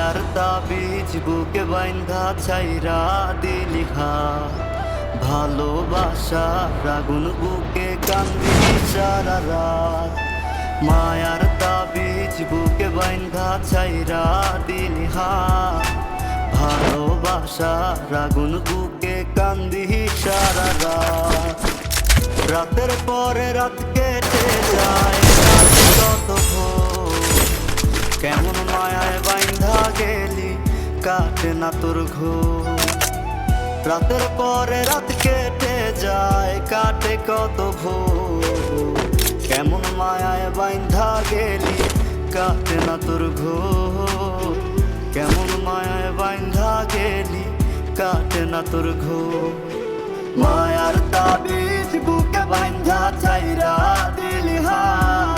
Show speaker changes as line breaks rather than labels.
মায়ার তাবিজ বুকে বাইন্ধা ছাইরা দিলি হাত, ভালোবাসার আগুন বুকে কান্দি সারা রাত। মায়ার তাবিজ বুকে বাইন্ধা ছাইরা দিলি হাত, ভালোবাসার আগুন বুকে কান্দি সারা রাত। রাতের পরে রাত কেটে যায়, রাত কত ভোর, কেমন মায়ায় বাইন্ধা গেলি কাটে না তোর ঘোর। রাতের পরে রাত কেটে যায়, কাটে কত ভোর, কেমন মায়ায় বাইন্ধা গেলি কাটে না তোর ঘোর। কেমন মায়ায় বাইন্ধা গেলি কাটে না তোর ঘোর। মায়ার তাবিজ বুকে বাইন্ধা ছাইরা দিলি হাত,